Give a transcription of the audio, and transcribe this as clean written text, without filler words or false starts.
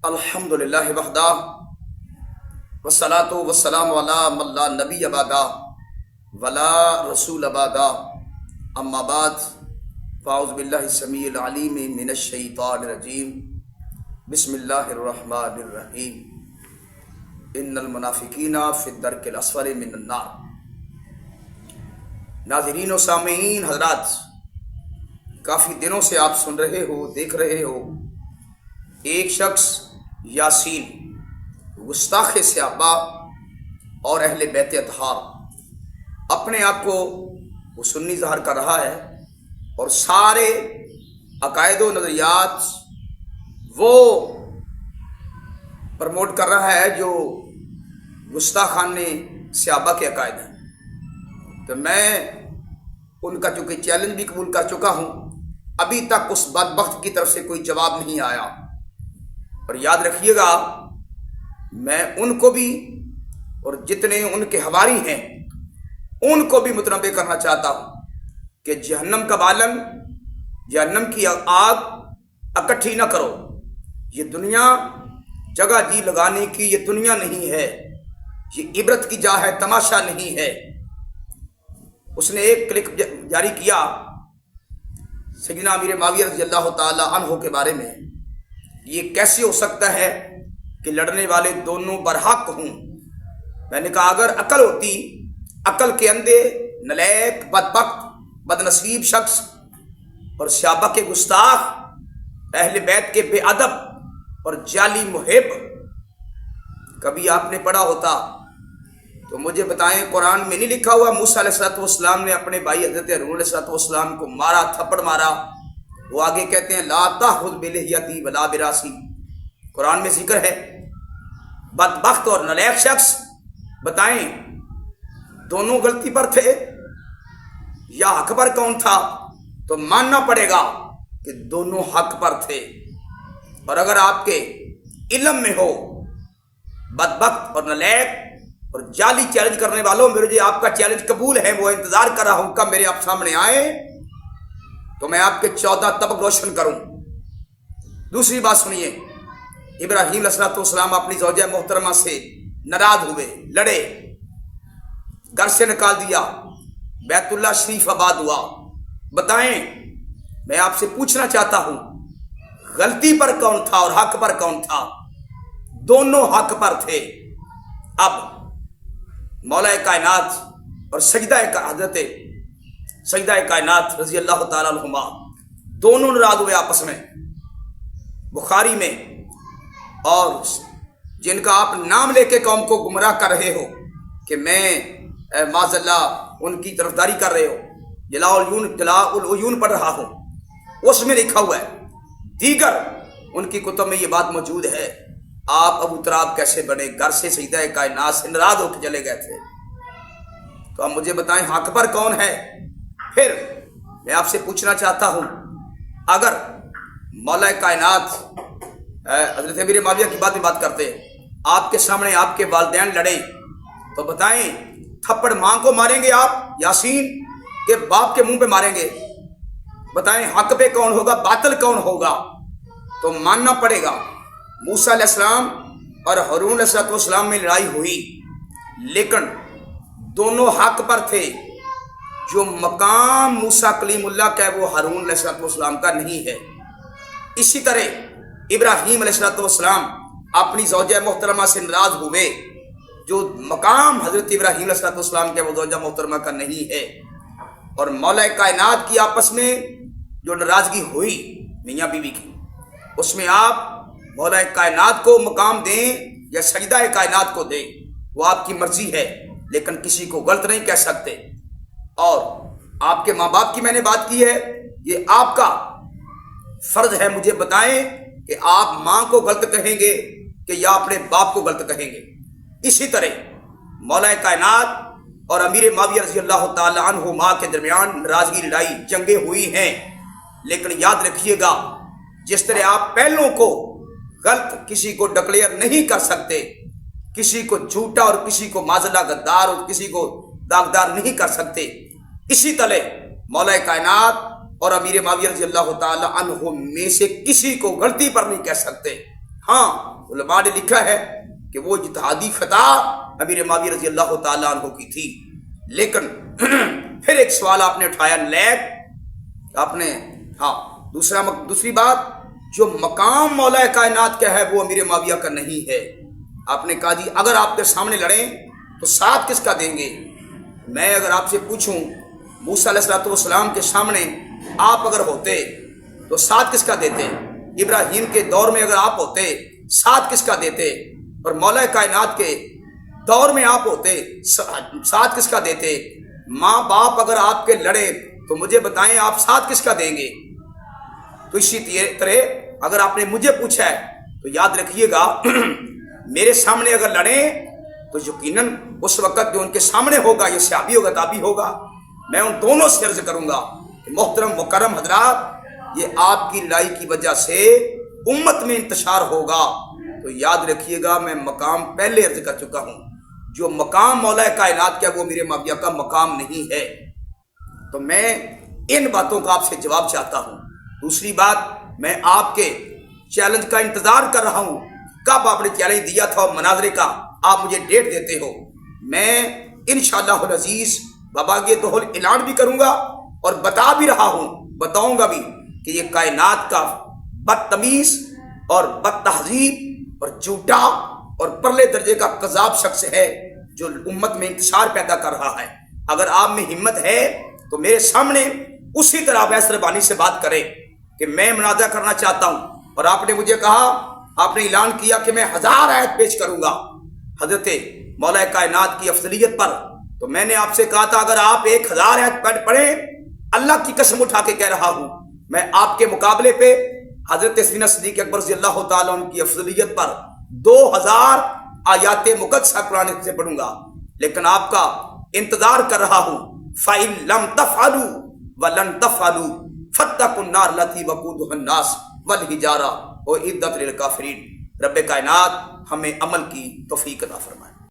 الحمدللہ وحدہ والصلاة والسلام علی من لا نبی بعدہ ولا رسول بعدہ اما بعد فاعوذ باللہ السمیع العلیم من الشیطان الرجیم بسم اللہ الرحمن الرحیم ان المنافقین فی الدرک الاسفل من النار۔ ناظرین و سامعین حضرات، کافی دنوں سے آپ سن رہے ہو، دیکھ رہے ہو، ایک شخص یاسین گستاخ صحابہ اور اہل بیت اطہار اپنے آپ کو وہ سنی ظاہر کر رہا ہے اور سارے عقائد و نظریات وہ پروموٹ کر رہا ہے جو گستاخانہ صحابہ کے عقائد ہیں۔ تو میں ان کا چونکہ چیلنج بھی قبول کر چکا ہوں، ابھی تک اس بدبخت کی طرف سے کوئی جواب نہیں آیا۔ اور یاد رکھیے گا، میں ان کو بھی اور جتنے ان کے حواری ہیں ان کو بھی متنبہ کرنا چاہتا ہوں کہ جہنم کا بالن، جہنم کی آگ اکٹھی نہ کرو۔ یہ دنیا جگہ جی لگانے کی یہ دنیا نہیں ہے، یہ عبرت کی جا ہے، تماشا نہیں ہے۔ اس نے ایک کلک جاری کیا سیدنا امیر معاویہ رضی اللہ تعالی عنہ کے بارے میں، یہ کیسے ہو سکتا ہے کہ لڑنے والے دونوں برحق ہوں؟ میں نے کہا اگر عقل ہوتی، عقل کے اندھے نلیک، بدبخت، بدنصیب شخص اور صحابہ کے گستاخ، اہل بیت کے بے ادب اور جعلی محب کبھی آپ نے پڑھا ہوتا تو مجھے بتائیں، قرآن میں نہیں لکھا ہوا موسیٰ علیہ السلام نے اپنے بھائی حضرت ہارون علیہ السلام کو مارا، تھپڑ مارا؟ وہ آگے کہتے ہیں لا تأخذ بلحیتی ولا براسی، قرآن میں ذکر ہے۔ بدبخت اور نلیک شخص، بتائیں دونوں غلطی پر تھے یا حق پر کون تھا؟ تو ماننا پڑے گا کہ دونوں حق پر تھے۔ اور اگر آپ کے علم میں ہو بدبخت اور نلیک اور جعلی چیلنج کرنے والوں، مجھے آپ کا چیلنج قبول ہے، وہ انتظار کر رہا ہوں کب میرے آپ سامنے آئے تو میں آپ کے 14 طبق روشن کروں۔ دوسری بات سنیے، ابراہیم علیہ السلام اپنی زوجہ محترمہ سے ناراض ہوئے، لڑے، گھر سے نکال دیا، بیت اللہ شریف آباد ہوا۔ بتائیں، میں آپ سے پوچھنا چاہتا ہوں غلطی پر کون تھا اور حق پر کون تھا؟ دونوں حق پر تھے۔ اب مولا کائنات اور حضرت سجدہ کائنات رضی اللہ تعالیٰ عنہما دونوں ناراض ہوئے آپس میں، بخاری میں، اور جن کا آپ نام لے کے قوم کو گمراہ کر رہے ہو کہ میں معاذ اللہ ان کی طرفداری کر رہے ہو، جلاء العیون پڑھ رہا ہوں، اس میں لکھا ہوا ہے، دیگر ان کی کتب میں یہ بات موجود ہے، آپ ابو تراب کیسے بنے؟ گھر سے سجدہ کائنات سے ناراض ہو کے چلے گئے تھے۔ تو اب مجھے بتائیں حق پر کون ہے؟ پھر میں آپ سے پوچھنا چاہتا ہوں، اگر مولا کائنات حضرت امیر معاویہ کی بات کرتے، آپ کے سامنے آپ کے والدین لڑیں، تو بتائیں تھپڑ ماں کو ماریں گے آپ یاسین کہ باپ کے منہ پہ ماریں گے؟ بتائیں حق پہ کون ہوگا، باطل کون ہوگا؟ تو ماننا پڑے گا موسیٰ علیہ السلام اور ہارون علیہ السلام میں لڑائی ہوئی، لیکن دونوں حق پر تھے۔ جو مقام موسیٰ کلیم اللہ کا ہے وہ ہارون علیہ السلام کا نہیں ہے۔ اسی طرح ابراہیم علیہ السلام اپنی زوجہ محترمہ سے ناراض ہوئے، جو مقام حضرت ابراہیم علیہ السلام کے وہ زوجہ محترمہ کا نہیں ہے۔ اور مولا کائنات کی آپس میں جو ناراضگی ہوئی میاں بیوی کی، اس میں آپ مولا کائنات کو مقام دیں یا سجدہ کائنات کو دیں، وہ آپ کی مرضی ہے، لیکن کسی کو غلط نہیں کہہ سکتے۔ اور آپ کے ماں باپ کی میں نے بات کی ہے، یہ آپ کا فرض ہے، مجھے بتائیں کہ آپ ماں کو غلط کہیں گے کہ یا اپنے باپ کو غلط کہیں گے؟ اسی طرح مولا کائنات اور امیر معاویہ رضی اللہ تعالی عنہ ماں کے درمیان ناراضگی، لڑائی، جنگیں ہوئی ہیں، لیکن یاد رکھیے گا جس طرح آپ پہلوں کو غلط کسی کو ڈکلیئر نہیں کر سکتے، کسی کو جھوٹا اور کسی کو معاذ اللہ غدار اور کسی کو داغدار نہیں کر سکتے، اسی طرح مولا کائنات اور امیر معاویہ رضی اللہ تعالی عنہ میں سے کسی کو غلطی پر نہیں کہہ سکتے۔ ہاں علماء نے لکھا ہے کہ وہ اجتہادی خطا امیر معاویہ رضی اللہ تعالیٰ عنہ کی تھی. لیکن پھر ایک سوال آپ نے اٹھایا لیک آپ نے ہاں دوسری بات جو مقام مولا کائنات کا ہے وہ امیر معاویہ کا نہیں ہے. آپ نے کہا جی اگر آپ کے سامنے لڑیں تو ساتھ کس کا دیں گے؟ میں اگر آپ سے پوچھوں موسیٰ علیہ السلام کے سامنے آپ اگر ہوتے تو ساتھ کس کا دیتے؟ ابراہیم کے دور میں اگر آپ ہوتے ساتھ کس کا دیتے؟ اور مولا کائنات کے دور میں آپ ہوتے ساتھ کس کا دیتے؟ ماں باپ اگر آپ کے لڑے تو مجھے بتائیں آپ ساتھ کس کا دیں گے؟ تو اسی طرح اگر آپ نے مجھے پوچھا ہے تو یاد رکھیے گا میرے سامنے اگر لڑیں تو یقیناً اس وقت جو ان کے سامنے ہوگا یہ صحابی ہوگا تابعی ہوگا. میں ان دونوں سے عرض کروں گا کہ محترم مکرم حضرات یہ آپ کی لڑائی کی وجہ سے امت میں انتشار ہوگا. تو یاد رکھیے گا میں مقام پہلے عرض کر چکا ہوں جو مقام مولا کائنات کا وہ میرے معاویہ کا مقام نہیں ہے. تو میں ان باتوں کا آپ سے جواب چاہتا ہوں. دوسری بات میں آپ کے چیلنج کا انتظار کر رہا ہوں. کب آپ نے چیلنج دیا تھا اور مناظرے کا آپ مجھے ڈیٹ دیتے ہو؟ میں انشاءاللہ العزیز باباگے دہل اعلان بھی کروں گا اور بتا بھی رہا ہوں بتاؤں گا بھی کہ یہ کائنات کا بدتمیز اور بد تہذیب اور جھوٹا اور پرلے درجے کا کذاب شخص ہے جو امت میں انتشار پیدا کر رہا ہے. اگر آپ میں ہمت ہے تو میرے سامنے اسی طرح ویس ربانی سے بات کریں کہ میں مناظرہ کرنا چاہتا ہوں. اور آپ نے مجھے کہا آپ نے اعلان کیا کہ میں 1000 آیت پیش کروں گا حضرت مولا کائنات کی افضلیت پر. تو میں نے آپ سے کہا تھا اگر آپ 1000 آیت پڑھیں اللہ کی قسم اٹھا کے کہہ رہا ہوں میں آپ کے مقابلے پہ حضرت سیدنا صدیق اکبر رضی اللہ تعالیٰ عنہ کی افضلیت پر 2000 آیات مقدسہ قرآن سے پڑھوں گا. لیکن آپ کا انتظار کر رہا ہوں. فَإِن لَمْ تَفْعَلُوا وَلَنْ تَفْعَلُوا فَاتَّقُوا النَّارَ الَّتِي وَقُودُهَا النَّاسُ وَالْحِجَارَةُ وَأُعِدَّتْ لِلْكَافِرِينَ. رب کائنات ہمیں عمل کی توفیق عطا فرمائے.